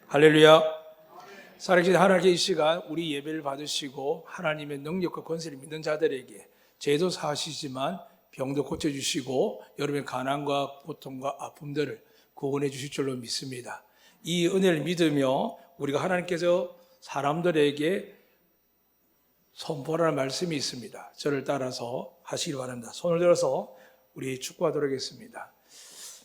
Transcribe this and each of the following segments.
할렐루야. 살아계신 하나님의 이 시간 우리 예배를 받으시고 하나님의 능력과 권세를 믿는 자들에게 죄도 사하시지만 병도 고쳐주시고 여러분의 가난과 고통과 아픔들을 구원해 주실 줄로 믿습니다. 이 은혜를 믿으며 우리가 하나님께서 사람들에게 선포하라는 말씀이 있습니다. 저를 따라서 하시기 바랍니다. 손을 들어서 우리 축복하도록 하겠습니다.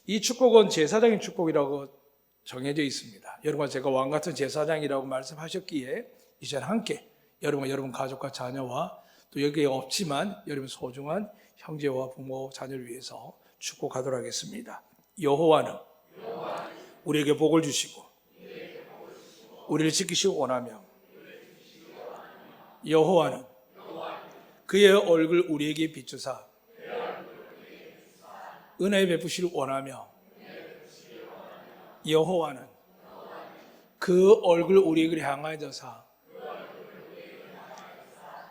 이 축복은 제사장의 축복이라고 정해져 있습니다. 여러분과 제가 왕같은 제사장이라고 말씀하셨기에 이제 함께 여러분과 여러분 가족과 자녀와 또 여기에 없지만 여러분 소중한 형제와 부모 자녀를 위해서 축복하도록 하겠습니다. 여호와는 우리에게 복을 주시고 우리를 지키시고 원하며 여호와는 그의 얼굴 우리에게 비추사 은혜 베푸시를 원하며 여호와는 그 얼굴 우리에게 향하여서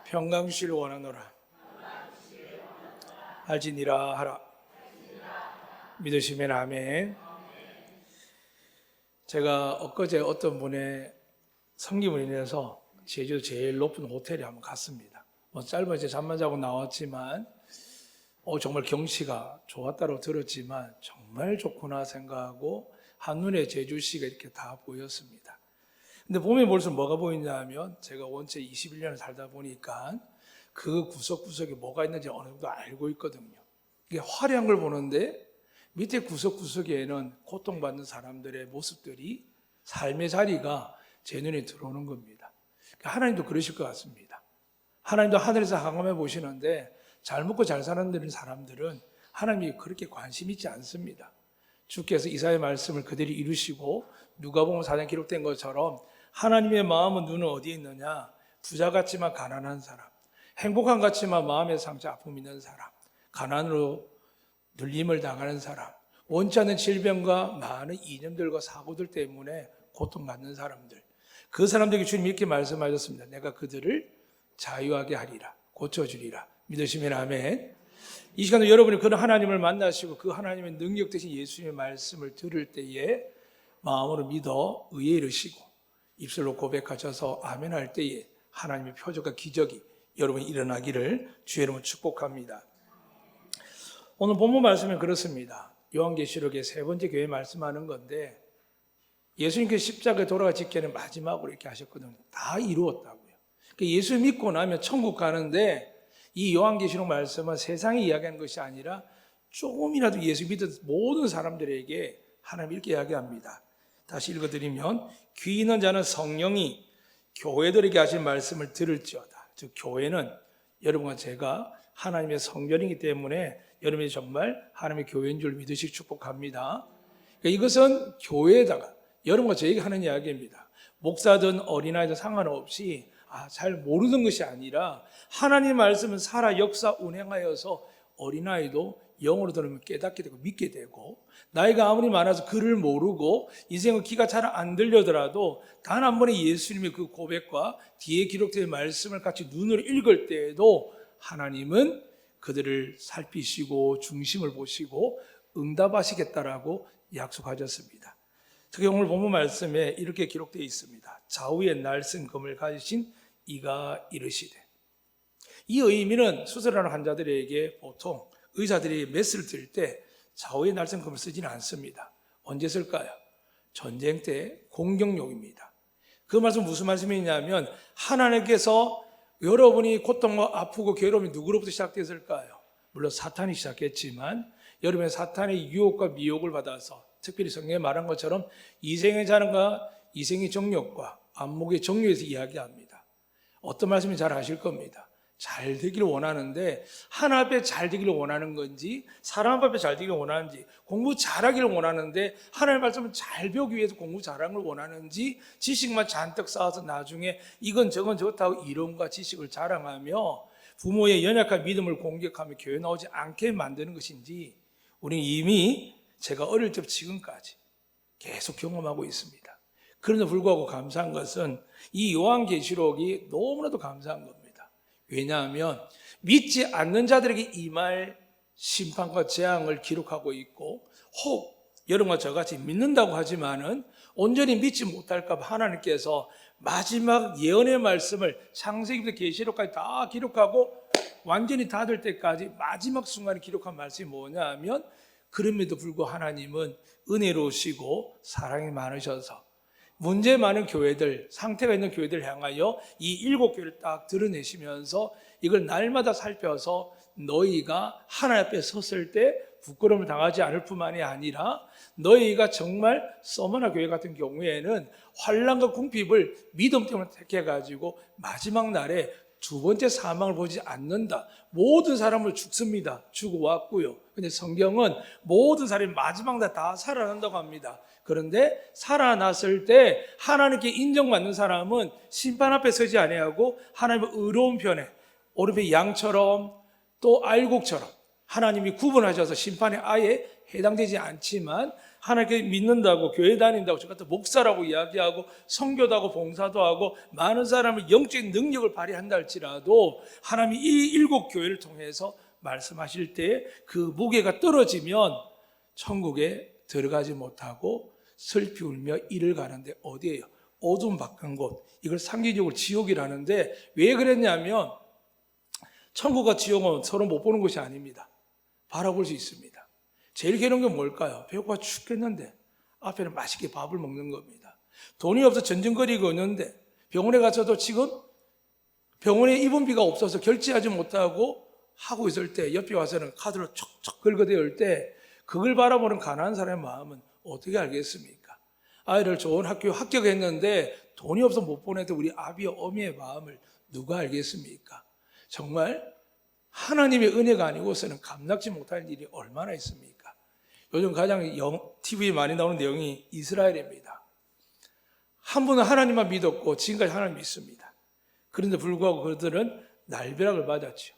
평강 주시를 원하노라. 할지니라 하라. 믿으시면 아멘. 제가 엊그제 어떤 분의 성김을 인해서 제주 제일 높은 호텔에 한번 갔습니다. 짧은 잠만 자고 나왔지만 정말 경치가 좋았다고 들었지만 정말 좋구나 생각하고 한눈에 제주시가 이렇게 다 보였습니다. 근데 보면 볼수록 뭐가 보이냐 하면 제가 원체 21년을 살다 보니까 그 구석구석에 뭐가 있는지 어느 정도 알고 있거든요. 이게 화려한 걸 보는데 밑에 구석구석에는 고통받는 사람들의 모습들이 삶의 자리가 제 눈에 들어오는 겁니다. 하나님도 그러실 것 같습니다. 하나님도 하늘에서 항암해 보시는데 잘 먹고 잘 사는 사람들은 하나님이 그렇게 관심 있지 않습니다. 주께서 이사야의 말씀을 그대로 이루시고 누가복음 4장 기록된 것처럼 하나님의 마음은 눈은 어디에 있느냐? 부자 같지만 가난한 사람, 행복한 같지만 마음의 상처 아픔 있는 사람, 가난으로 눌림을 당하는 사람, 원치 않는 질병과 많은 이념들과 사고들 때문에 고통받는 사람들, 그 사람들에게 주님 이렇게 말씀하셨습니다. 내가 그들을 자유하게 하리라, 고쳐주리라. 믿으시면 아멘. 이 시간에 여러분이 그런 하나님을 만나시고 그 하나님의 능력 되신 예수님의 말씀을 들을 때에 마음으로 믿어 의에 이르시고 입술로 고백하셔서 아멘 할 때에 하나님의 표적과 기적이 여러분이 일어나기를 주의 이름으로 축복합니다. 오늘 본문 말씀은 그렇습니다. 요한계시록의 세 번째 교회 말씀하는 건데 예수님께서 십자가에 돌아가 직전에 마지막으로 이렇게 하셨거든요. 다 이루었다고요. 예수 믿고 나면 천국 가는데 이 요한계시록 말씀은 세상이 이야기하는 것이 아니라 조금이라도 예수 믿은 모든 사람들에게 하나님 이렇게 이야기합니다. 다시 읽어드리면 귀 있는 자는 성령이 교회들에게 하신 말씀을 들을지어다. 즉 교회는 여러분과 제가 하나님의 성전이기 때문에 여러분이 정말 하나님의 교회인 줄 믿으시기 축복합니다. 이것은 교회에다가 여러분과 저에게 하는 이야기입니다. 목사든 어린아이든 상관없이 잘 모르는 것이 아니라 하나님 말씀은 살아 역사 운행하여서 어린아이도 영어로 들으면 깨닫게 되고 믿게 되고 나이가 아무리 많아서 글을 모르고 인생의 귀가 잘 안 들려더라도 단 한 번의 예수님의 그 고백과 뒤에 기록된 말씀을 같이 눈으로 읽을 때에도 하나님은 그들을 살피시고 중심을 보시고 응답하시겠다라고 약속하셨습니다. 특히 오늘 본문 말씀에 이렇게 기록되어 있습니다. 좌우에 날쌘 금을 가지신 이가 이르시되. 이 의미는 수술하는 환자들에게 보통 의사들이 메스를 들 때 좌우에 날쌘 금을 쓰지는 않습니다. 언제 쓸까요? 전쟁 때 공격용입니다. 그 말씀 무슨 말씀이냐면 하나님께서 여러분이 고통과 아프고 괴로움이 누구로부터 시작됐을까요? 물론 사탄이 시작했지만 여러분의 사탄의 유혹과 미혹을 받아서 특별히 성경에 말한 것처럼 이생의 자는가 이생의 정욕과 안목의 정욕에서 이야기합니다. 어떤 말씀인지 잘 아실 겁니다. 잘 되기를 원하는데 하나 앞에 잘 되기를 원하는 건지 사람 앞에 잘 되기를 원하는지 공부 잘하기를 원하는데 하나님의 말씀을 잘 배우기 위해서 공부 잘하는 걸 원하는지 지식만 잔뜩 쌓아서 나중에 이건 저건 좋다고 이론과 지식을 자랑하며 부모의 연약한 믿음을 공격하며 교회 나오지 않게 만드는 것인지 우리는 이미 제가 어릴 때부터 지금까지 계속 경험하고 있습니다. 그럼에도 불구하고 감사한 것은 이 요한계시록이 너무나도 감사한 겁니다. 왜냐하면 믿지 않는 자들에게 임할 심판과 재앙을 기록하고 있고 혹 여러분과 저같이 믿는다고 하지만은 온전히 믿지 못할까 봐 하나님께서 마지막 예언의 말씀을 창세기부터 계시록까지 다 기록하고 완전히 닫을 때까지 마지막 순간에 기록한 말씀이 뭐냐 하면, 그럼에도 불구하고 하나님은 은혜로우시고 사랑이 많으셔서 문제 많은 교회들, 상태가 있는 교회들 향하여 이 7교회를 딱 드러내시면서 이걸 날마다 살펴서 너희가 하나님 앞에 섰을 때 부끄러움을 당하지 않을 뿐만이 아니라 너희가 정말 서머나 교회 같은 경우에는 환난과 궁핍을 믿음 때문에 택해가지고 마지막 날에 두 번째 사망을 보지 않는다. 모든 사람을 죽습니다. 죽어왔고요. 근데 성경은 모든 사람이 마지막 날 다 살아난다고 합니다. 그런데 살아났을 때 하나님께 인정받는 사람은 심판 앞에 서지 아니하고 하나님의 의로운 편에 오른편 양처럼 또 알곡처럼 하나님이 구분하셔서 심판에 아예 해당되지 않지만 하나님께 믿는다고 교회 다닌다고 저 같은 목사라고 이야기하고 선교도 하고 봉사도 하고 많은 사람의 영적인 능력을 발휘한다 할지라도 하나님이 이 7교회를 통해서 말씀하실 때 그 무게가 떨어지면 천국에 들어가지 못하고 슬피 울며 이를 가는데 어디예요? 어두움 바깥 곳. 이걸 상기적으로 지옥이라는데 왜 그랬냐면 천국과 지옥은 서로 못 보는 곳이 아닙니다. 바라볼 수 있습니다. 제일 괴로운 게 뭘까요? 배고파 죽겠는데 앞에는 맛있게 밥을 먹는 겁니다. 돈이 없어 전전거리고 있는데 병원에 가서도 지금 병원에 입원비가 없어서 결제하지 못하고 하고 있을 때 옆에 와서는 카드로 촉촉 긁어대올 때 그걸 바라보는 가난한 사람의 마음은 어떻게 알겠습니까? 아이를 좋은 학교에 합격했는데 돈이 없어 못 보내도 우리 아비와 어미의 마음을 누가 알겠습니까? 정말 하나님의 은혜가 아니고서는 감당지 못할 일이 얼마나 있습니까? 요즘 가장 TV에 많이 나오는 내용이 이스라엘입니다. 한 분은 하나님만 믿었고 지금까지 하나님 믿습니다. 그런데 불구하고 그들은 날벼락을 맞았죠.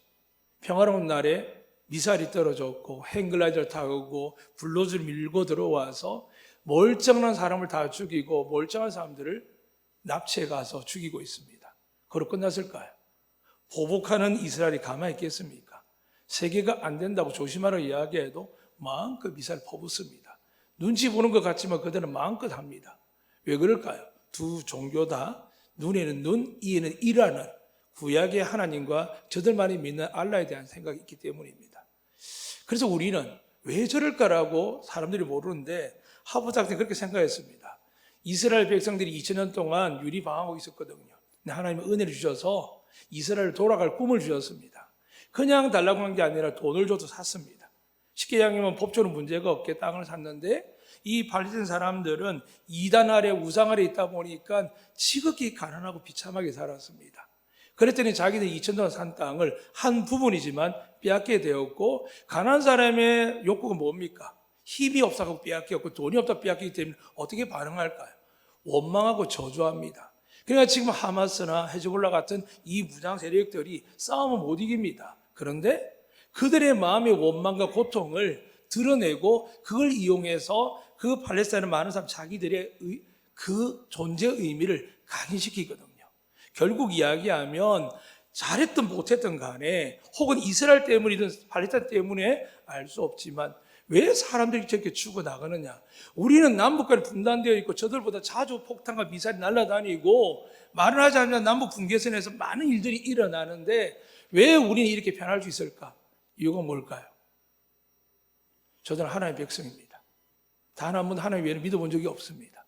평화로운 날에 미사일이 떨어졌고 행글라이저를 타고 불로즈를 밀고 들어와서 멀쩡한 사람을 다 죽이고 멀쩡한 사람들을 납치해 가서 죽이고 있습니다. 그로 끝났을까요? 보복하는 이스라엘이 가만히 있겠습니까? 세계가 안 된다고 조심하라고 이야기해도 마음껏 미사일 퍼붓습니다. 눈치 보는 것 같지만 그들은 마음껏 합니다. 왜 그럴까요? 두 종교 다 눈에는 눈, 이에는 이라는 구약의 하나님과 저들만이 믿는 알라에 대한 생각이 있기 때문입니다. 그래서 우리는 왜 저럴까라고 사람들이 모르는데 하버드 학생이 그렇게 생각했습니다. 이스라엘 백성들이 2000년 동안 유리방황하고 있었거든요. 근데 하나님은 은혜를 주셔서 이스라엘 돌아갈 꿈을 주셨습니다. 그냥 달라고 한 게 아니라 돈을 줘도 샀습니다. 쉽게 이야기하면 법적으로 문제가 없게 땅을 샀는데 이 팔레스타인 사람들은 이단 아래 우상 아래 있다 보니까 지극히 가난하고 비참하게 살았습니다. 그랬더니 자기들 2000년 동안 산 땅을 한 부분이지만 빼앗게 되었고, 가난한 사람의 욕구가 뭡니까? 힘이 없어서 빼앗겼고 돈이 없다 빼앗기기 때문에 어떻게 반응할까요? 원망하고 저주합니다. 그러니까 지금 하마스나 헤즈볼라 같은 이 무장 세력들이 싸움을 못 이깁니다. 그런데 그들의 마음의 원망과 고통을 드러내고 그걸 이용해서 그 팔레스타인의 많은 사람 자기들의 그 존재의 의미를 각인시키거든요. 결국 이야기하면 잘했든 못했든 간에 혹은 이스라엘 때문이든 팔레스타인 때문에 알 수 없지만 왜 사람들이 저렇게 죽어나가느냐? 우리는 남북간에 분단되어 있고 저들보다 자주 폭탄과 미사일이 날아다니고 말을 하지 않으면 남북 분계선에서 많은 일들이 일어나는데 왜 우리는 이렇게 변할 수 있을까? 이유가 뭘까요? 저들은 하나님의 백성입니다. 단 한 번 하나님 외에는 믿어본 적이 없습니다.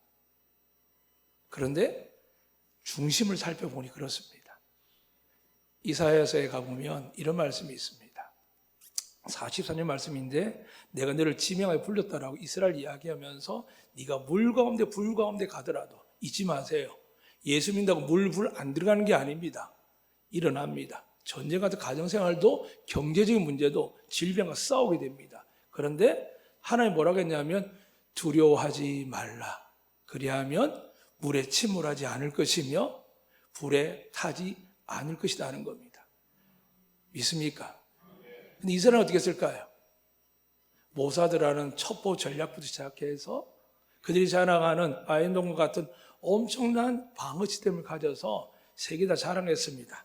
그런데 중심을 살펴보니 그렇습니다. 이사야서에 가보면 이런 말씀이 있습니다. 44년 말씀인데 내가 너를 지명하여 불렀다라고 이스라엘 이야기하면서 네가 물 가운데 불 가운데 가더라도 잊지 마세요. 예수 믿는다고 물, 불 안 들어가는 게 아닙니다. 일어납니다. 전쟁 같은 가정생활도 경제적인 문제도 질병과 싸우게 됩니다. 그런데 하나님 뭐라고 했냐면 두려워하지 말라. 그리하면 물에 침몰하지 않을 것이며 불에 타지 않을 것이다 하는 겁니다. 믿습니까? 근데 이스라엘은 어떻게 했을까요? 모사드라는 첩보 전략부터 시작해서 그들이 자랑하는 아이언돔과 같은 엄청난 방어 시스템을 가져서 세계 다 자랑했습니다.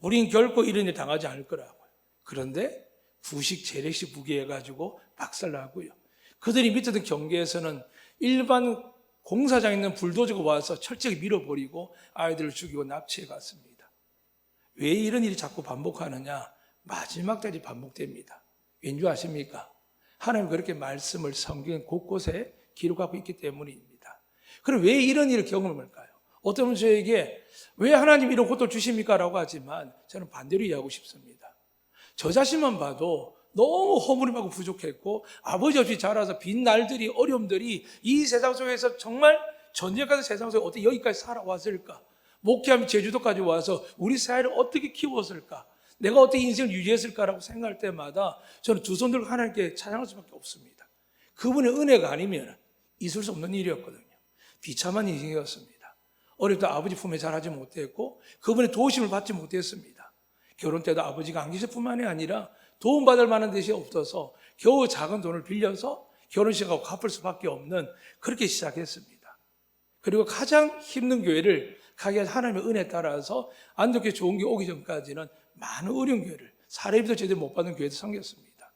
우린 결코 이런 일 당하지 않을 거라고요. 그런데 부식 재래식 무기해가지고 박살나고요. 그들이 밑에 있던 경계에서는 일반 공사장에 있는 불도저가 와서 철저히 밀어버리고 아이들을 죽이고 납치해 갔습니다. 왜 이런 일이 자꾸 반복하느냐? 마지막 때까지 반복됩니다. 왠지 아십니까? 하나님 그렇게 말씀을 성경 곳곳에 기록하고 있기 때문입니다. 그럼 왜 이런 일을 경험할까요? 어떤 분은 저에게 왜 하나님 이런 고통을 주십니까? 라고 하지만 저는 반대로 이해하고 싶습니다. 저 자신만 봐도 너무 허물임하고 부족했고 아버지 없이 자라서 빈 날들이 어려움들이 이 세상 속에서 정말 전쟁까지 세상 속에 어떻게 여기까지 살아왔을까? 목회하면 제주도까지 와서 우리 사회를 어떻게 키웠을까? 내가 어떻게 인생을 유지했을까라고 생각할 때마다 저는 두 손 들고 하나님께 찬양할 수밖에 없습니다. 그분의 은혜가 아니면 있을 수 없는 일이었거든요. 비참한 인생이었습니다. 어릴 때 아버지 품에 자라지 못했고 그분의 도우심을 받지 못했습니다. 결혼 때도 아버지가 안 계실 뿐만이 아니라 도움받을 만한 데이 없어서 겨우 작은 돈을 빌려서 결혼식하고 갚을 수밖에 없는 그렇게 시작했습니다. 그리고 가장 힘든 교회를 가게 한 하나님의 은혜에 따라서 안독교 좋은 게 오기 전까지는 많은 어려운 교회를 사례비도 제대로 못 받는 교회도 생겼습니다.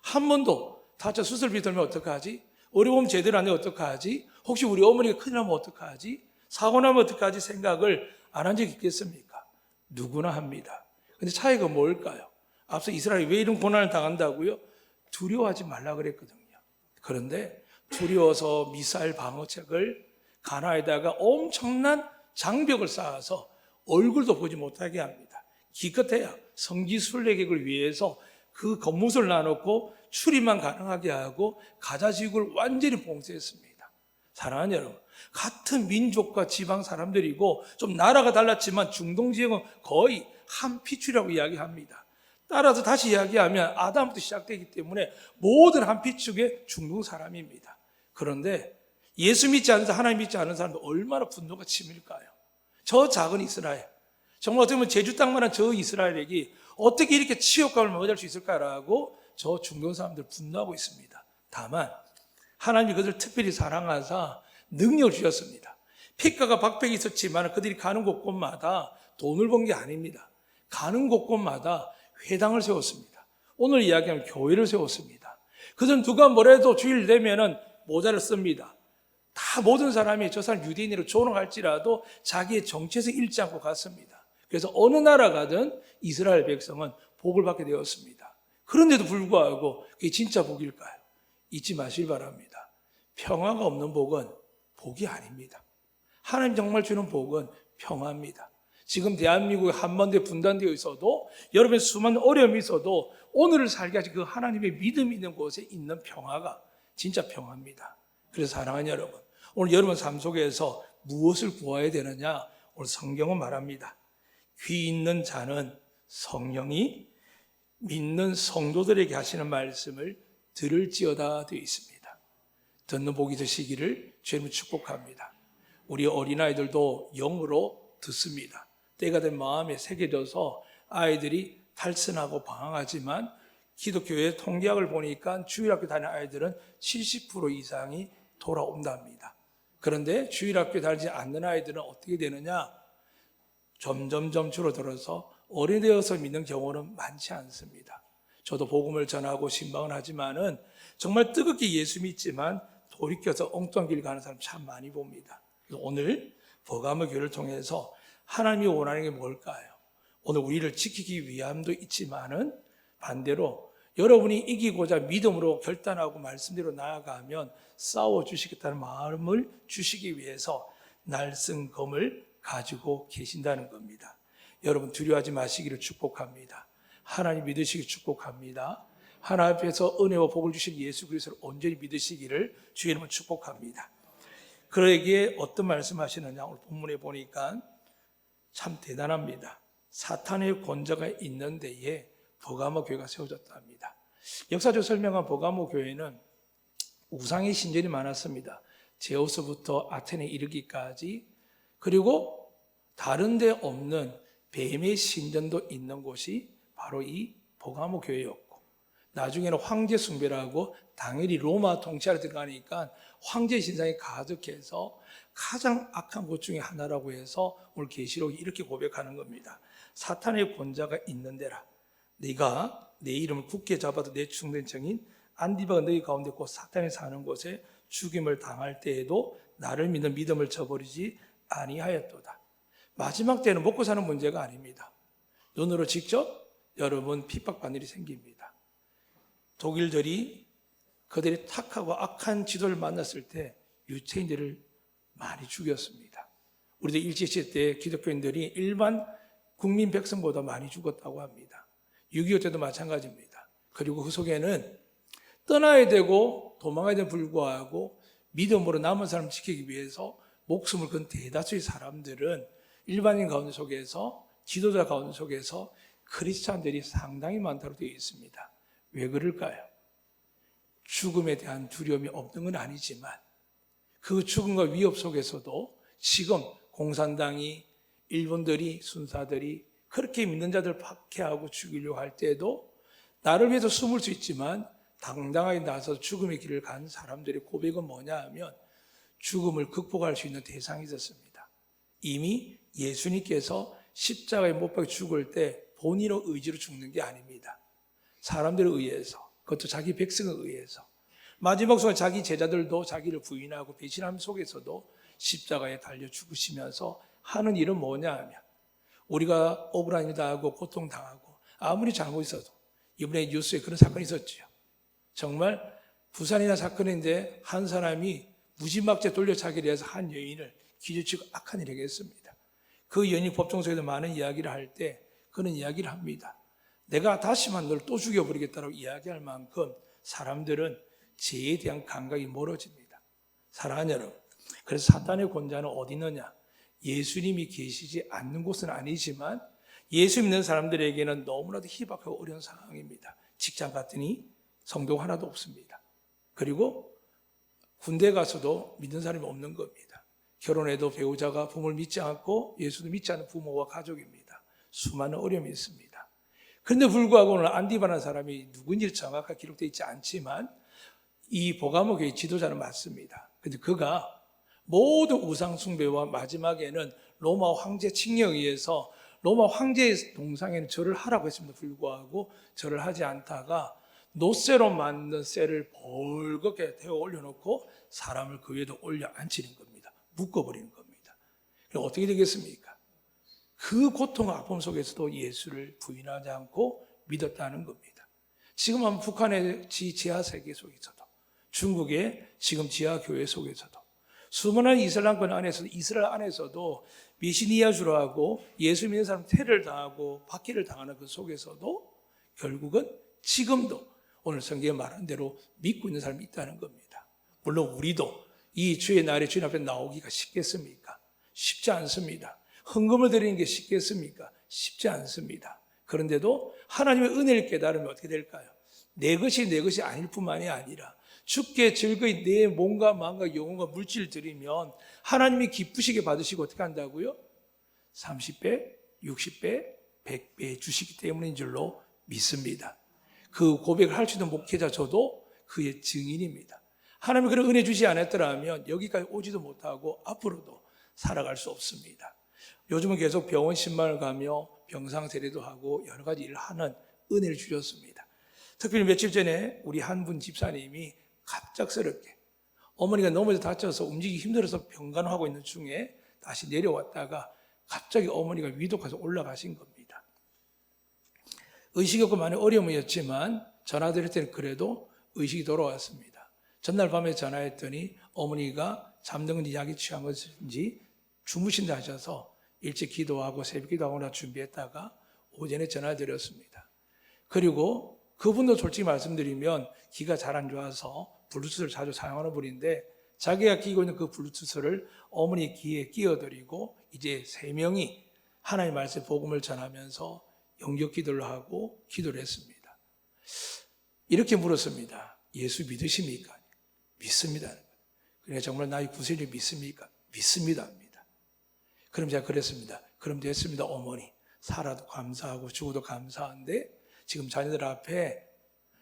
한 번도 다쳐 수술비 들면 어떡하지? 어려움 제대로 안 되면 어떡하지? 혹시 우리 어머니가 큰일 나면 어떡하지? 사고 나면 어떡하지? 생각을 안 한 적이 있겠습니까? 누구나 합니다. 근데 차이가 뭘까요? 앞서 이스라엘이 왜 이런 고난을 당한다고요? 두려워하지 말라 그랬거든요. 그런데 두려워서 미사일 방어책을 가나에다가 엄청난 장벽을 쌓아서 얼굴도 보지 못하게 합니다. 기껏해야 성지 순례객을 위해서 그 겉모습을 놔놓고 출입만 가능하게 하고 가자 지구를 완전히 봉쇄했습니다. 사랑하는 여러분, 같은 민족과 지방 사람들이고 좀 나라가 달랐지만 중동 지역은 거의 한 피축이라고 이야기합니다. 따라서 다시 이야기하면 아담부터 시작되기 때문에 모든 한 피축의 중동 사람입니다. 그런데 예수 믿지 않는 사람, 하나님 믿지 않는 사람도 얼마나 분노가 치밀까요? 저 작은 이스라엘, 정말 어떻게 보면 제주 땅만한 저 이스라엘에게 어떻게 이렇게 치욕감을 먹을 수 있을까라고 저 중동 사람들 분노하고 있습니다. 다만 하나님이 그들을 특별히 사랑하사 능력을 주셨습니다. 핍가가 박백이 있었지만 그들이 가는 곳곳마다 돈을 번 게 아닙니다. 가는 곳곳마다 회당을 세웠습니다. 오늘 이야기하면 교회를 세웠습니다. 그들은 누가 뭐래도 주일 되면은 모자를 씁니다. 다 모든 사람이 저 사람 유대인으로 조롱할지라도 자기의 정체성 잃지 않고 갔습니다. 그래서 어느 나라 가든 이스라엘 백성은 복을 받게 되었습니다. 그런데도 불구하고 그게 진짜 복일까요? 잊지 마시길 바랍니다. 평화가 없는 복은 복이 아닙니다. 하나님 정말 주는 복은 평화입니다. 지금 대한민국이 한반도에 분단되어 있어도 여러분의 수많은 어려움이 있어도 오늘을 살게 하신 그 하나님의 믿음이 있는 곳에 있는 평화가 진짜 평화입니다. 그래서 사랑하는 여러분, 오늘 여러분 삶 속에서 무엇을 구해야 되느냐? 오늘 성경은 말합니다. 귀 있는 자는 성령이 믿는 성도들에게 하시는 말씀을 들을지어다 되어 있습니다. 듣는 복이 되시기를 주님을 축복합니다. 우리 어린아이들도 영으로 듣습니다. 때가 된 마음에 새겨져서 아이들이 탈선하고 방황하지만 기독교의 통계학을 보니까 주일학교 다니는 아이들은 70% 이상이 돌아온답니다. 그런데 주일학교 다니지 않는 아이들은 어떻게 되느냐? 점점점 줄어들어서 어른이 되어서 믿는 경우는 많지 않습니다. 저도 복음을 전하고 신방을 하지만은 정말 뜨겁게 예수 믿지만 돌이켜서 엉뚱한 길 가는 사람 참 많이 봅니다. 그래서 오늘 버가모 교회를 통해서 하나님이 원하는 게 뭘까요? 오늘 우리를 지키기 위함도 있지만은 반대로 여러분이 이기고자 믿음으로 결단하고 말씀대로 나아가면 싸워주시겠다는 마음을 주시기 위해서 날쌘 검을 가지고 계신다는 겁니다. 여러분 두려워하지 마시기를 축복합니다. 하나님 믿으시기 축복합니다. 하나님 앞에서 은혜와 복을 주신 예수 그리스도를 온전히 믿으시기를 주의 이름으로 축복합니다. 그에게 어떤 말씀하시느냐? 오늘 본문에 보니까 참 대단합니다. 사탄의 권자가 있는 데에 버가모 교회가 세워졌다 합니다. 역사적으로 설명한 버가모 교회는 우상의 신전이 많았습니다. 제우스부터 아테네에 이르기까지, 그리고 다른 데 없는 뱀의 신전도 있는 곳이 바로 이 버가모 교회였고, 나중에는 황제 숭배라고 당연히 로마 통치하러 들어가니까 황제 신상이 가득해서 가장 악한 곳 중에 하나라고 해서 오늘 계시록이 이렇게 고백하는 겁니다. 사탄의 권자가 있는 데라. 네가 내 이름을 굳게 잡아도 내 충성인 안디바가 너희 가운데 곧 사탄이 사는 곳에 죽임을 당할 때에도 나를 믿는 믿음을 저버리지 아니하였도다. 마지막 때는 먹고 사는 문제가 아닙니다. 눈으로 직접 여러분 핍박받는 일이 생깁니다. 독일들이 그들이 탁하고 악한 지도를 만났을 때 유태인들을 많이 죽였습니다. 우리도 일제시대 때 기독교인들이 일반 국민 백성보다 많이 죽었다고 합니다. 6.25 때도 마찬가지입니다. 그리고 그 속에는 떠나야 되고 도망가야 됨 불구하고 믿음으로 남은 사람을 지키기 위해서 목숨을 건 대다수의 사람들은 일반인 가운데 속에서 지도자 가운데 속에서 크리스찬들이 상당히 많다고 되어 있습니다. 왜 그럴까요? 죽음에 대한 두려움이 없는 건 아니지만 그 죽음과 위협 속에서도 지금 공산당이 일본들이 순사들이 그렇게 믿는 자들 박해하고 죽이려고 할 때도 나를 위해서 숨을 수 있지만 당당하게 나서 죽음의 길을 간 사람들의 고백은 뭐냐 하면 죽음을 극복할 수 있는 대상이 있었습니다. 이미 예수님께서 십자가에 못 박혀 죽을 때 본인의 의지로 죽는 게 아닙니다. 사람들에 의해서, 그것도 자기 백성에 의해서. 마지막 순간 자기 제자들도 자기를 부인하고 배신함 속에서도 십자가에 달려 죽으시면서 하는 일은 뭐냐 하면 우리가 억울한 일 당하고 고통당하고 아무리 잘못 있어도 이번에 뉴스에 그런 사건이 있었죠. 정말 부산이나 사건인데 한 사람이 무지막지에 돌려차기를 해서 한 여인을 기저치고 악한 일을 했습니다. 그 여인이 법정석에서 많은 이야기를 할 때 그는 이야기를 합니다. 내가 다시만 널 또 죽여버리겠다고 이야기할 만큼 사람들은 죄에 대한 감각이 멀어집니다. 사랑하는 여러분, 그래서 사탄의 권자는 어디 있느냐? 예수님이 계시지 않는 곳은 아니지만 예수 믿는 사람들에게는 너무나도 희박하고 어려운 상황입니다. 직장 갔더니 성도가 하나도 없습니다. 그리고 군대 가서도 믿는 사람이 없는 겁니다. 결혼해도 배우자가 부모를 믿지 않고 예수도 믿지 않는 부모와 가족입니다. 수많은 어려움이 있습니다. 그런데 불구하고 오늘 안디바라는 사람이 누군지 정확하게 기록되어 있지 않지만 이 보가모교의 지도자는 맞습니다. 그런데 그가 모든 우상 숭배와 마지막에는 로마 황제 칙령에 의해서 로마 황제의 동상에는 절을 하라고 했습니다. 불구하고 절을 하지 않다가 노쇠로 만든 쇠를 벌겋게 태워 올려놓고 사람을 그 위에도 올려 앉히는 겁니다. 묶어버리는 겁니다. 그럼 어떻게 되겠습니까? 그 고통과 아픔 속에서도 예수를 부인하지 않고 믿었다는 겁니다. 지금 한번 북한의 지하 세계 속에서도 중국의 지금 지하 교회 속에서도 수많은 이슬람권 안에서도 이스라엘 안에서도 메시니아주로 하고 예수 믿는 사람 테러를 당하고 박해를 당하는 그 속에서도 결국은 지금도 오늘 성경에 말한 대로 믿고 있는 사람이 있다는 겁니다. 물론 우리도 이 주의 날에 주님 앞에 나오기가 쉽겠습니까? 쉽지 않습니다. 헌금을 드리는 게 쉽겠습니까? 쉽지 않습니다. 그런데도 하나님의 은혜를 깨달으면 어떻게 될까요? 내 것이 내 것이 아닐 뿐만이 아니라 주께 즐거이 내 몸과 마음과 영혼과 물질을 드리면 하나님이 기쁘시게 받으시고 어떻게 한다고요? 30배, 60배, 100배 주시기 때문인 줄로 믿습니다. 그 고백을 할 수 있는 목회자 저도 그의 증인입니다. 하나님이 그런 은혜 주지 않았더라면 여기까지 오지도 못하고 앞으로도 살아갈 수 없습니다. 요즘은 계속 병원 신방을 가며 병상 세례도 하고 여러 가지 일을 하는 은혜를 주셨습니다. 특별히 며칠 전에 우리 한 분 집사님이 갑작스럽게 어머니가 넘어져 다쳐서 움직이기 힘들어서 병간호하고 있는 중에 다시 내려왔다가 갑자기 어머니가 위독해서 올라가신 겁니다. 의식이 없고 많은 어려움이었지만 전화드릴 때는 그래도 의식이 돌아왔습니다. 전날 밤에 전화했더니 어머니가 잠든 건지 약이 취한 것인지 주무신다 하셔서 일찍 기도하고 새벽 기도하거나 준비했다가 오전에 전화드렸습니다. 그리고 그분도 솔직히 말씀드리면 귀가 잘 안 좋아서 블루투스를 자주 사용하는 분인데 자기가 끼고 있는 그 블루투스를 어머니 귀에 끼워드리고 이제 3명이 하나님의 말씀 복음을 전하면서 영적 기도를 하고 기도를 했습니다. 이렇게 물었습니다. 예수 믿으십니까? 믿습니다. 그러니까 정말 나의 구세주 믿습니까? 믿습니다. 그럼 제가 그랬습니다. 그럼 됐습니다. 어머니 살아도 감사하고 죽어도 감사한데 지금 자녀들 앞에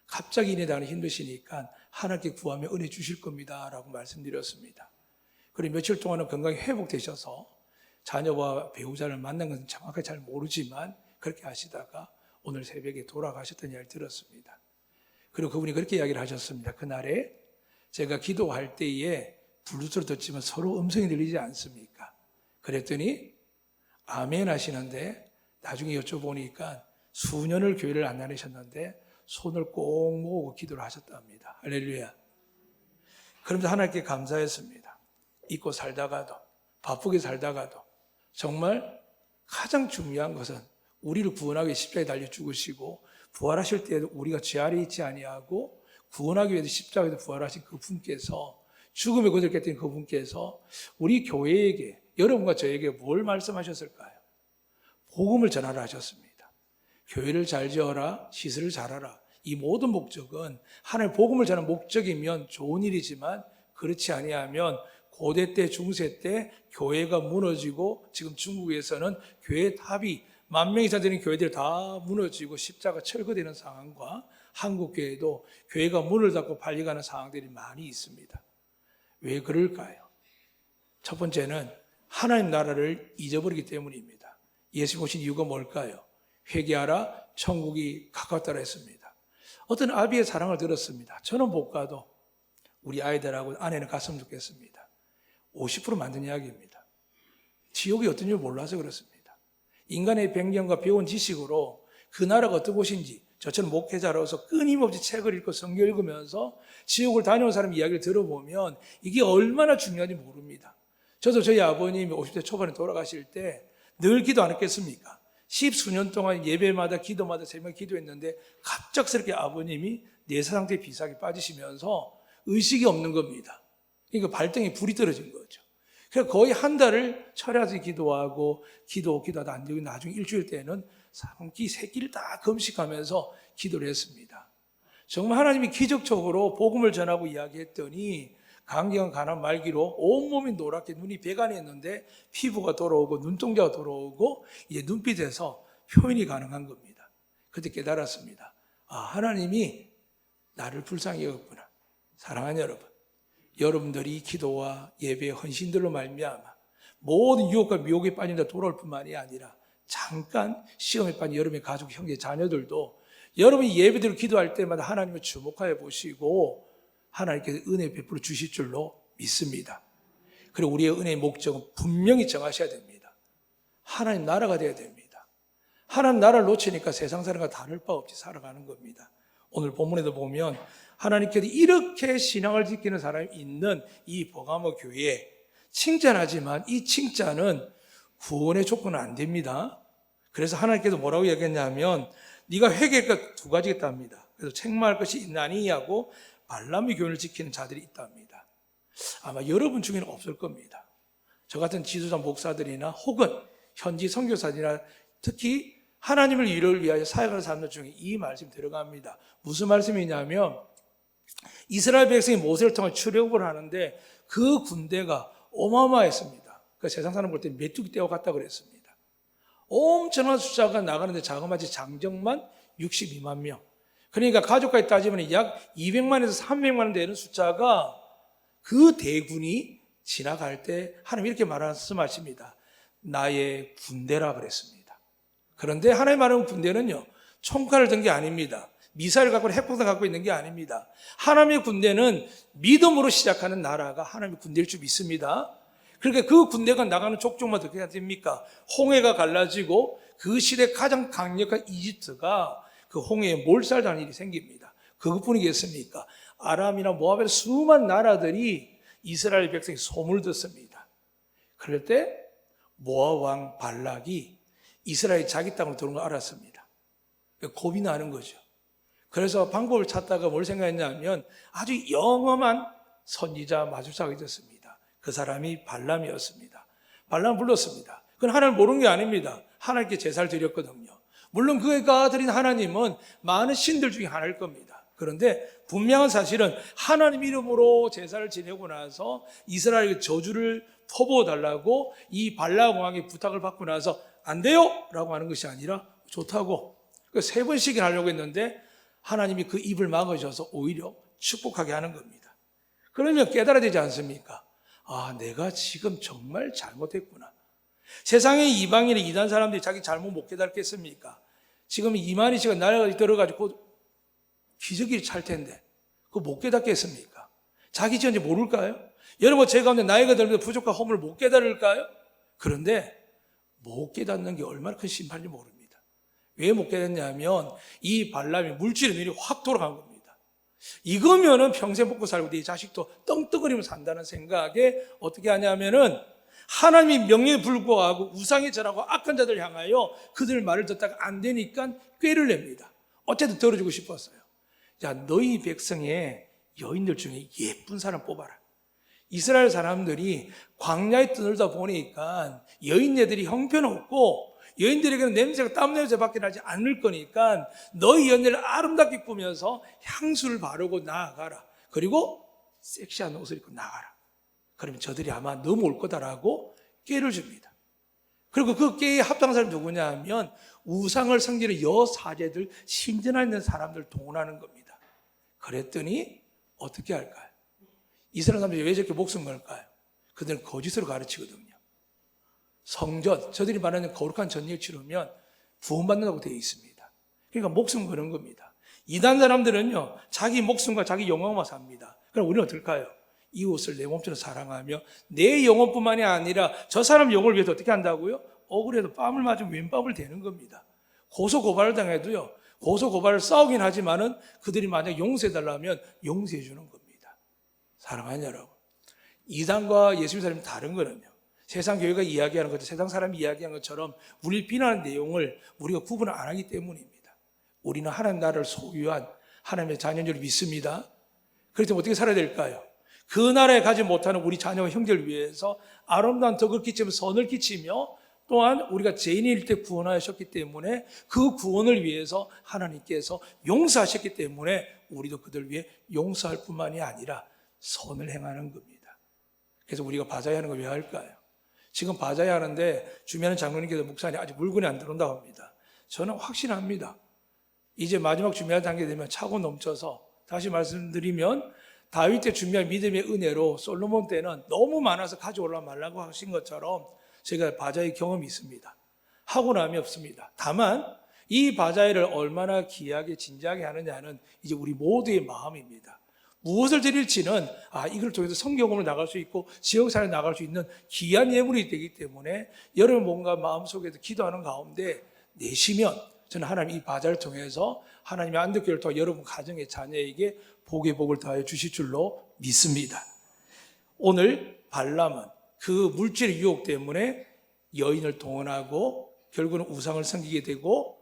갑자기 인해당하는 힘드시니까 하나님께 구하면 은혜 주실 겁니다 라고 말씀드렸습니다. 그리고 며칠 동안은 건강이 회복되셔서 자녀와 배우자를 만난 것은 정확하게 잘 모르지만 그렇게 하시다가 오늘 새벽에 돌아가셨다는 이야기를 들었습니다. 그리고 그분이 그렇게 이야기를 하셨습니다. 그날에 제가 기도할 때에 블루투스로 듣지만 서로 음성이 들리지 않습니까? 그랬더니 아멘 하시는데 나중에 여쭤보니까 수년을 교회를 안 다니셨는데 손을 꼭 모으고 기도를 하셨답니다. 할렐루야. 그러면서 하나님께 감사했습니다. 잊고 살다가도, 바쁘게 살다가도 정말 가장 중요한 것은 우리를 구원하기 위해 십자가에 달려 죽으시고 부활하실 때에도 우리가 죄 아래 있지 아니하고 구원하기 위해서 십자가에서 부활하신 그분께서, 죽음의 거절 깨뜨린 그분께서 우리 교회에게, 여러분과 저에게 뭘 말씀하셨을까요? 복음을 전하라 하셨습니다. 교회를 잘 지어라, 시설을 잘하라. 이 모든 목적은 하나님의 복음을 전하는 목적이면 좋은 일이지만 그렇지 아니하면 고대 때, 중세 때 교회가 무너지고 지금 중국에서는 교회 답이 10,000명 이상 되는 교회들이 다 무너지고 십자가 철거되는 상황과 한국 교회도 교회가 문을 닫고 팔려가는 상황들이 많이 있습니다. 왜 그럴까요? 첫 번째는 하나님 나라를 잊어버리기 때문입니다. 예수 오신 이유가 뭘까요? 회개하라, 천국이 가깝다라 했습니다. 어떤 아비의 사랑을 들었습니다. 저는 못 가도 우리 아이들하고 아내는 갔으면 좋겠습니다. 50% 만든 이야기입니다. 지옥이 어떤 줄 몰라서 그렇습니다. 인간의 변경과 배운 지식으로 그 나라가 어떤 곳인지, 저처럼 목회자로서 끊임없이 책을 읽고 성경 읽으면서 지옥을 다녀온 사람 이야기를 들어보면 이게 얼마나 중요한지 모릅니다. 저도 저희 아버님이 50대 초반에 돌아가실 때 늘 기도 안 했겠습니까? 10수년 동안 예배마다 기도마다 새벽 기도했는데 갑작스럽게 아버님이 내사 상태에 비상에 빠지시면서 의식이 없는 겁니다. 그러니까 발등에 불이 떨어진 거죠. 그래서 거의 한 달을 철야지 기도하고 기도하다 안 되고 나중에 일주일 때는 3끼, 3끼를 다 금식하면서 기도를 했습니다. 정말 하나님이 기적적으로 복음을 전하고 이야기했더니 강경한 가난 말기로 온몸이 노랗게 눈이 배관했는데 피부가 돌아오고 눈동자가 돌아오고 이제 눈빛에서 표현이 가능한 겁니다. 그때 깨달았습니다. 아, 하나님이 나를 불쌍히 여겼구나. 사랑하는 여러분, 여러분들이 기도와 예배의 헌신들로 말미암아 모든 유혹과 미혹에 빠진다 돌아올 뿐만이 아니라 잠깐 시험에 빠진 여러분의 가족, 형제, 자녀들도 여러분이 예배대로 기도할 때마다 하나님을 주목하여 보시고 하나님께서 은혜 베풀어 주실 줄로 믿습니다. 그리고 우리의 은혜의 목적은 분명히 정하셔야 됩니다. 하나님 나라가 되어야 됩니다. 하나님 나라를 놓치니까 세상 사람과 다를 바 없이 살아가는 겁니다. 오늘 본문에도 보면 하나님께서 이렇게 신앙을 지키는 사람이 있는 이 버가모 교회에 칭찬하지만 이 칭찬은 구원의 조건은 안 됩니다. 그래서 하나님께서 뭐라고 얘기했냐면 네가 회개할 것 두 가지가 있답니다. 그래서 책망할 것이 있나니 하고 발람의 교훈을 지키는 자들이 있답니다. 아마 여러분 중에는 없을 겁니다. 저 같은 지도자 목사들이나 혹은 현지 선교사들이나 특히 하나님을 일을 위하여 사역하는 사람들 중에 이 말씀이 들어갑니다. 무슨 말씀이냐면 이스라엘 백성이 모세를 통해 출애굽을 하는데 그 군대가 어마어마했습니다. 그 세상 사람 볼 때 메뚜기 떼와 같다 그랬습니다. 엄청난 숫자가 나가는데 자그마치 장정만 62만 명. 그러니까 가족까지 따지면 약 200만에서 300만 되는 숫자가 그 대군이 지나갈 때 하나님 이렇게 말씀하십니다. 나의 군대라 그랬습니다. 그런데 하나님 말하는 군대는요, 총칼을 든 게 아닙니다. 미사일 갖고 핵폭탄 갖고 있는 게 아닙니다. 하나님의 군대는 믿음으로 시작하는 나라가 하나님의 군대일 줄 믿습니다. 그러니까 그 군대가 나가는 족족만 어떻게 해야 됩니까? 홍해가 갈라지고 그 시대 가장 강력한 이집트가 그 홍해에 몰살당하는 일이 생깁니다. 그것뿐이겠습니까? 아람이나 모압의 수많은 나라들이 이스라엘 백성이 소문을 듣습니다. 그럴 때 모압 왕 발락이 이스라엘 자기 땅으로 들어온 걸 알았습니다. 겁이 나는 거죠. 그래서 방법을 찾다가 뭘 생각했냐면 아주 영험한 선지자 마술사가 있었습니다. 그 사람이 발람이었습니다. 발람을 불렀습니다. 그건 하나님 모르는 게 아닙니다. 하나님께 제사를 드렸거든요. 물론 그가 드린 하나님은 많은 신들 중에 하나일 겁니다. 그런데 분명한 사실은 하나님 이름으로 제사를 지내고 나서 이스라엘의 저주를 퍼부어달라고 이 발람 왕의 부탁을 받고 나서 안 돼요! 라고 하는 것이 아니라 좋다고 3번씩이나 하려고 했는데 하나님이 그 입을 막으셔서 오히려 축복하게 하는 겁니다. 그러면 깨달아야 되지 않습니까? 아, 내가 지금 정말 잘못했구나. 세상의 이방인의 이단 사람들이 자기 잘못 못 깨달겠습니까? 지금 이만희 씨가 나라가 들어가지고 기저귀를 찰 텐데 그거 못 깨닫겠습니까? 자기 지은지 모를까요? 여러분 제 가운데 나이가 들면서 부족한 허물을 못 깨달을까요? 그런데 못 깨닫는 게 얼마나 큰 심판인지 모릅니다. 왜 못 깨닫냐면 이 발람이 물질의 눈이 확 돌아간 겁니다. 이거면은 평생 먹고 살고 네 자식도 떵떵거리며 산다는 생각에 어떻게 하냐면은 하나님이 명령에 불구하고 우상에 절하고 악한 자들 향하여 그들 말을 듣다가 안 되니까 꾀를 냅니다. 어쨌든 들어주고 싶었어요. 자, 너희 백성의 여인들 중에 예쁜 사람 뽑아라. 이스라엘 사람들이 광야에 떠들다 보니까 여인네들이 형편없고 여인들에게는 냄새가 땀 냄새밖에 나지 않을 거니까 너희 여인들을 아름답게 꾸며서 향수를 바르고 나아가라. 그리고 섹시한 옷을 입고 나가라. 그러면 저들이 아마 넘어올 거다라고 꾀를 줍니다. 그리고 그 꾀에 합당한 사람이 누구냐 하면 우상을 섬기는 여사제들, 신전에 있는 사람들 동원하는 겁니다. 그랬더니 어떻게 할까요? 이스라엘 사람들이 왜 저렇게 목숨 걸까요? 그들은 거짓으로 가르치거든요. 성전, 저들이 말하는 거룩한 전례를 치르면 구원받는다고 되어 있습니다. 그러니까 목숨 거는 겁니다. 이단 사람들은요, 자기 목숨과 자기 영혼만 삽니다. 그럼 우리는 어떨까요? 이웃을 내 몸처럼 사랑하며 내 영혼뿐만이 아니라 저 사람 영혼을 위해서 어떻게 한다고요? 억울해도 뺨을 맞으면 왼뺨을 대는 겁니다. 고소고발을 당해도요, 고소고발을 싸우긴 하지만은 그들이 만약 용서해달라면 용서해 주는 겁니다. 사랑하는 여러분, 이단과 예수님 사람이 다른 거는요, 세상 교회가 이야기하는 것처럼 세상 사람이 이야기하는 것처럼 우리를 비난하는 내용을 우리가 구분을 안 하기 때문입니다. 우리는 하나님 나라를 소유한 하나님의 자녀인 줄 믿습니다. 그렇기 때문에 어떻게 살아야 될까요? 그 나라에 가지 못하는 우리 자녀와 형제를 위해서 아름다운 덕을 끼치며 선을 끼치며 또한 우리가 죄인일 때 구원하셨기 때문에 그 구원을 위해서 하나님께서 용서하셨기 때문에 우리도 그들 위해 용서할 뿐만이 아니라 선을 행하는 겁니다. 그래서 우리가 바자회 하는 걸 왜 할까요? 지금 바자회 하는데 주변의 장로님께서 목사님 아직 물건이 안 들어온다고 합니다. 저는 확신합니다. 이제 마지막 준비할 단계 되면 차고 넘쳐서 다시 말씀드리면 다윗 때 준비한 믿음의 은혜로 솔로몬 때는 너무 많아서 가져올라 말라고 하신 것처럼 제가 바자회 경험이 있습니다. 하고 남이 없습니다. 다만 이 바자회를 얼마나 귀하게 진지하게 하느냐는 이제 우리 모두의 마음입니다. 무엇을 드릴지는 이걸 통해서 성경으로 나갈 수 있고 지역사회에 나갈 수 있는 귀한 예물이 되기 때문에 여러분 뭔가 마음속에서 기도하는 가운데 내시면 저는 하나님 이 바자를 통해서 하나님의 안덕교를 통해 여러분 가정의 자녀에게 복의 복을 더하여 주실 줄로 믿습니다. 오늘 발람은 그 물질의 유혹 때문에 여인을 동원하고 결국은 우상을 섬기게 되고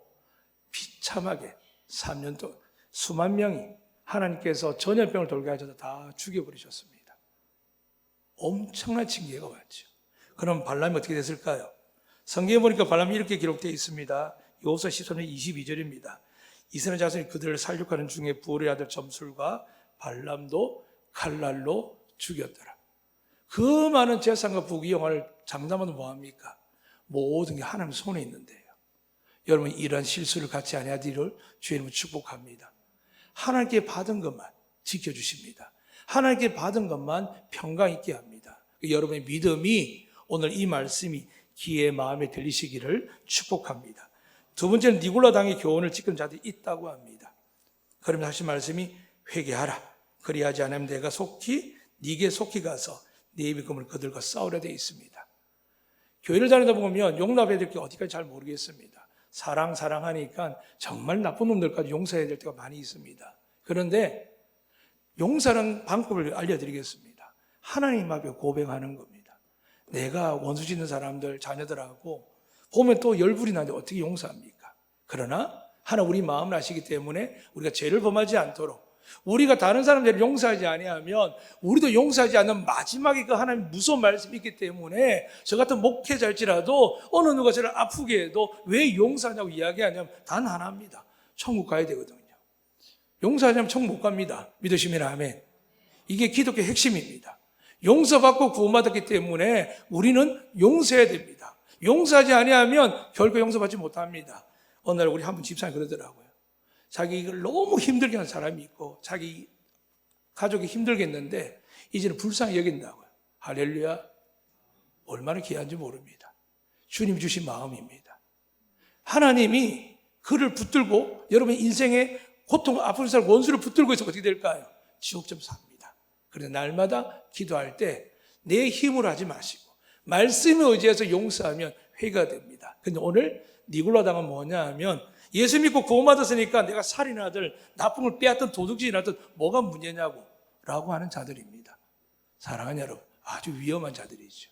비참하게 3년 동안 수만 명이 하나님께서 전염병을 돌게 하셔서 다 죽여버리셨습니다. 엄청난 징계가 왔죠. 그럼 발람이 어떻게 됐을까요? 성경에 보니까 발람이 이렇게 기록되어 있습니다. 여호수아 13장 22절입니다. 이스라엘 자손이 그들을 살육하는 중에 부올의 아들 점술과 발람도 칼날로 죽였더라. 그 많은 재산과 부귀영화를 장담하면 뭐합니까? 모든 게 하나님 손에 있는데요. 여러분 이러한 실수를 같이 안 해야되기를 주님은 축복합니다. 하나님께 받은 것만 지켜주십니다. 하나님께 받은 것만 평강 있게 합니다. 여러분의 믿음이 오늘 이 말씀이 귀의 마음에 들리시기를 축복합니다. 두 번째는 니골라 당의 교훈을 지키는 자들이 있다고 합니다. 그러면 하신 말씀이 회개하라. 그리하지 않으면 내가 네게 속히 가서 네 입의 금을 그들과 싸우려 되어 있습니다. 교회를 다니다 보면 용납해야 될 게 어디까지 잘 모르겠습니다. 사랑하니까 정말 나쁜 놈들까지 용서해야 될 때가 많이 있습니다. 그런데 용서하는 방법을 알려드리겠습니다. 하나님 앞에 고백하는 겁니다. 내가 원수 짓는 사람들, 자녀들하고 보면 또 열불이 나는데 어떻게 용서합니까? 그러나 하나 우리 마음을 아시기 때문에 우리가 죄를 범하지 않도록 우리가 다른 사람들을 용서하지 아니하면 우리도 용서하지 않는 마지막에 그 하나님 무서운 말씀이 있기 때문에 저 같은 목회자일지라도 어느 누가 저를 아프게 해도 왜 용서하냐고 이야기하냐면 단 하나입니다. 천국 가야 되거든요. 용서하지 않으면 천국 못 갑니다. 믿으시면 아멘. 이게 기독교의 핵심입니다. 용서받고 구원받았기 때문에 우리는 용서해야 됩니다. 용서하지 아니하면 결코 용서받지 못합니다. 어느 날 우리 한 분 집사님 그러더라고요. 자기 이걸 너무 힘들게 하는 사람이 있고 자기 가족이 힘들겠는데 이제는 불쌍히 여긴다고요. 할렐루야. 얼마나 귀한지 모릅니다. 주님 주신 마음입니다. 하나님이 그를 붙들고 여러분 인생의 고통 아픈 사람 원수를 붙들고 있으면 어떻게 될까요? 지옥점 삽니다. 그래서 날마다 기도할 때 내 힘으로 하지 마시고 말씀에 의지해서 용서하면 회개가 됩니다. 근데 오늘 니골라당은 뭐냐 하면 예수 믿고 구원받았으니까 내가 살인하든 나쁜 걸 빼앗든 도둑질하든 뭐가 문제냐고 라고 하는 자들입니다. 사랑하는 여러분, 아주 위험한 자들이죠.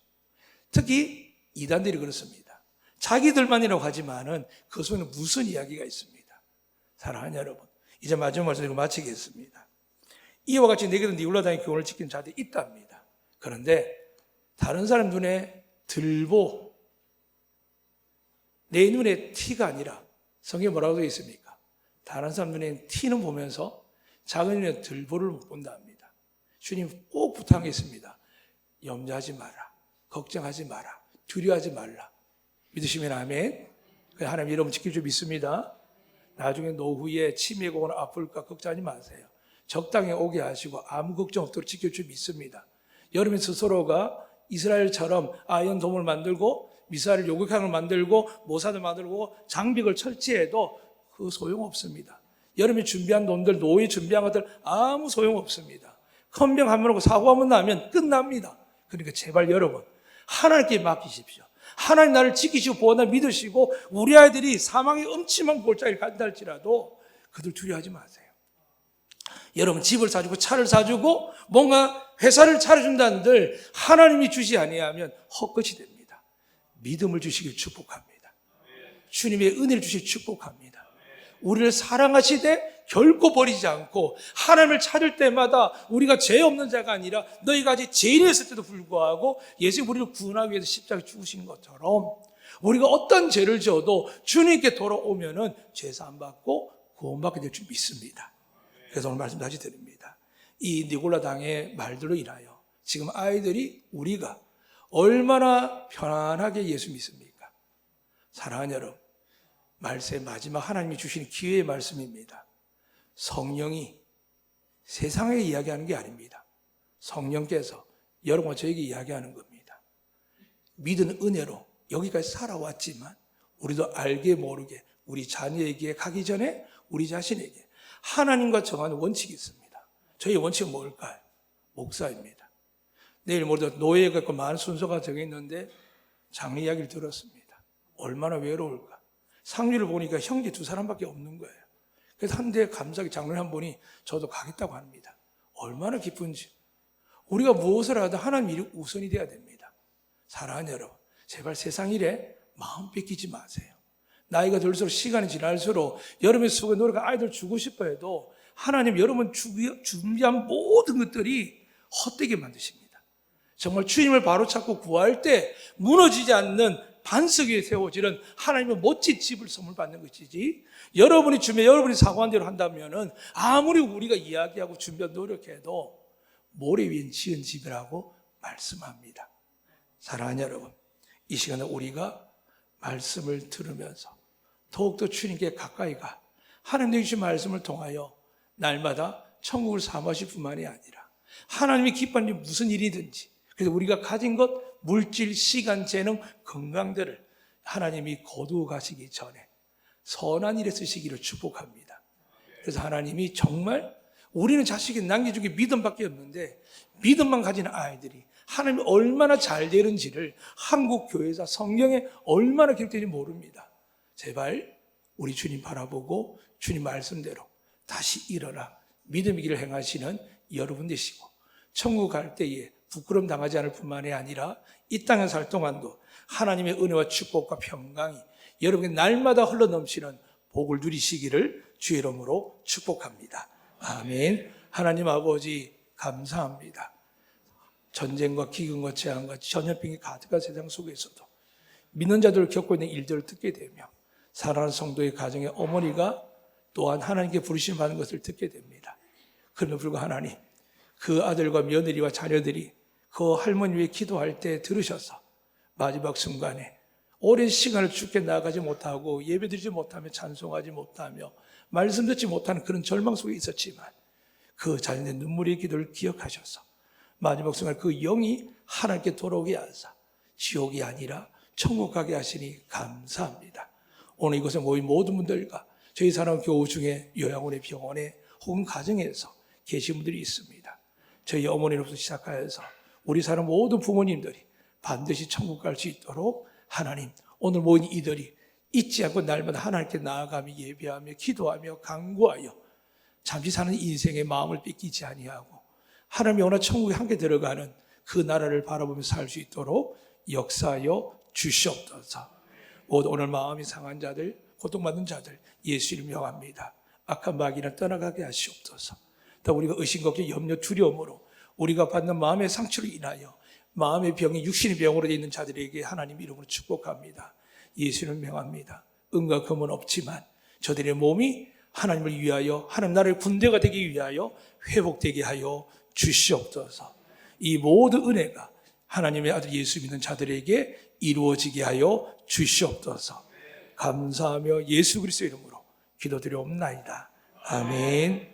특히 이단들이 그렇습니다. 자기들만이라고 하지만은 그 속에는 무슨 이야기가 있습니다. 사랑하는 여러분, 이제 마지막 말씀으로 마치겠습니다. 이와 같이 내게도 니골라당의 교훈을 지킨 자들이 있답니다. 그런데 다른 사람 눈에 들보, 내 눈에 티가 아니라 성경에 뭐라고 되어 있습니까? 다른 사람 눈에 티는 보면서 작은 눈에 들보를 못 본다 합니다. 주님 꼭 부탁하겠습니다. 염려하지 마라. 걱정하지 마라. 두려워하지 말라. 믿으시면 아멘. 하나님 여러분 지킬 줄 믿습니다. 나중에 노후에 치매가 오거나 아플까 걱정하지 마세요. 적당히 오게 하시고 아무 걱정 없도록 지킬 줄 믿습니다. 여러분 스스로가 이스라엘처럼 아이언돔을 만들고 미사일 요격함을 만들고 모사를 만들고 장벽을 설치해도 그 소용없습니다. 여러분이 준비한 돈들, 노예 준비한 것들 아무 소용없습니다. 헌병 한 번 하고 사고 한 번 나면 끝납니다. 그러니까 제발 여러분 하나님께 맡기십시오. 하나님 나를 지키시고 보호한다 믿으시고 우리 아이들이 사망의 음침한 골짜기를 간다 할지라도 그들 두려워하지 마세요. 여러분 집을 사주고 차를 사주고 뭔가 회사를 차려준다는들 하나님이 주지 아니하면 헛것이 됩니다. 믿음을 주시길 축복합니다. 주님의 은혜를 주시길 축복합니다. 우리를 사랑하시되 결코 버리지 않고 하나님을 찾을 때마다 우리가 죄 없는 자가 아니라 너희가 아직 죄인이었을 때도 불구하고 예수님 우리를 구원하기 위해서 십자가에 죽으신 것처럼 우리가 어떤 죄를 지어도 주님께 돌아오면은 죄사함 받고 구원받게 될 줄 믿습니다. 그래서 오늘 말씀 다시 드립니다. 이 니골라당의 말들로 인하여 지금 아이들이 우리가 얼마나 편안하게 예수 믿습니까? 사랑하는 여러분, 말세 마지막 하나님이 주신 기회의 말씀입니다. 성령이 세상에 이야기하는 게 아닙니다. 성령께서 여러분과 저에게 이야기하는 겁니다. 믿은 은혜로 여기까지 살아왔지만 우리도 알게 모르게 우리 자녀에게 가기 전에 우리 자신에게 하나님과 정하는 원칙이 있습니다. 저희 원칙은 뭘까요? 목사입니다. 내일 모레 노예가 있고 많은 순서가 정해있는데 장례 이야기를 들었습니다. 얼마나 외로울까. 상류를 보니까 형제 2사람밖에 없는 거예요. 그래서 한데 감사하게 장로님 한 분이 저도 가겠다고 합니다. 얼마나 기쁜지. 우리가 무엇을 하든 하나님 일이 우선이 돼야 됩니다. 사랑하는 여러분, 제발 세상 일에 마음 뺏기지 마세요. 나이가 들수록 시간이 지날수록 여러분의 속에 노력한 아이들 주고 싶어 해도 하나님 여러분 준비한 모든 것들이 헛되게 만드십니다. 정말 주님을 바로 찾고 구할 때 무너지지 않는 반석 위에 세워지는 하나님의 멋진 집을 선물 받는 것이지 여러분이 준비, 여러분이 사고한 대로 한다면은 아무리 우리가 이야기하고 준비하고 노력해도 모래 위에 지은 집이라고 말씀합니다. 사랑하는 여러분, 이 시간에 우리가 말씀을 들으면서 더욱더 주님께 가까이 가 하나님의 주신 말씀을 통하여 날마다 천국을 사모하실 뿐만이 아니라 하나님이 기뻐하는 일이 무슨 일이든지 그래서 우리가 가진 것, 물질, 시간, 재능, 건강들을 하나님이 거두어 가시기 전에 선한 일에 쓰시기를 축복합니다. 그래서 하나님이 정말 우리는 자식에게 남겨준 게 믿음밖에 없는데 믿음만 가진 아이들이 하나님이 얼마나 잘 되는지를 한국 교회에서 성경에 얼마나 기록되는지 모릅니다. 제발 우리 주님 바라보고 주님 말씀대로 다시 일어나 믿음의 길을 행하시는 여러분 되시고 천국 갈 때에 부끄러움 당하지 않을 뿐만이 아니라 이 땅에 살 동안도 하나님의 은혜와 축복과 평강이 여러분의 날마다 흘러넘치는 복을 누리시기를 주의 이름으로 축복합니다. 아멘. 하나님 아버지 감사합니다. 전쟁과 기근과 재앙과 전염병이 가득한 세상 속에서도 믿는 자들을 겪고 있는 일들을 듣게 되며 사랑하는 성도의 가정의 어머니가 또한 하나님께 부르심 받는 것을 듣게 됩니다. 그럼에도 불구하고 하나님, 그 아들과 며느리와 자녀들이 그 할머니 위해 기도할 때 들으셔서 마지막 순간에 오랜 시간을 주께 나아가지 못하고 예배드리지 못하며 찬송하지 못하며 말씀 듣지 못하는 그런 절망 속에 있었지만 그 자녀의 눈물의 기도를 기억하셔서 마지막 순간 그 영이 하나님께 돌아오게 하사 지옥이 아니라 천국 가게 하시니 감사합니다. 오늘 이곳에 모인 모든 분들과 저희 사람 교우 중에 요양원의 병원에 혹은 가정에서 계신 분들이 있습니다. 저희 어머니로부터 시작하여서 우리 사람 모든 부모님들이 반드시 천국 갈 수 있도록 하나님, 오늘 모인 이들이 잊지 않고 날마다 하나님께 나아가며 예배하며 기도하며 간구하여 잠시 사는 인생의 마음을 뺏기지 아니하고 하나님이 원하는 천국에 함께 들어가는 그 나라를 바라보며 살 수 있도록 역사하여 주시옵소서. 모두 오늘 마음이 상한 자들, 고통받는 자들 예수 이름 명합니다. 악한 마귀는 떠나가게 하시옵소서. 또 우리가 의심, 걱정, 염려, 두려움으로 우리가 받는 마음의 상처로 인하여 마음의 병이 육신의 병으로 되어 있는 자들에게 하나님 이름으로 축복합니다. 예수 이름 명합니다. 은과 금은 없지만 저들의 몸이 하나님을 위하여 하나님 나라의 군대가 되기 위하여 회복되게 하여 주시옵소서. 이 모든 은혜가 하나님의 아들 예수 믿는 자들에게 이루어지게 하여 주시옵소서. 감사하며 예수 그리스도 이름으로 기도드리옵나이다. 아멘.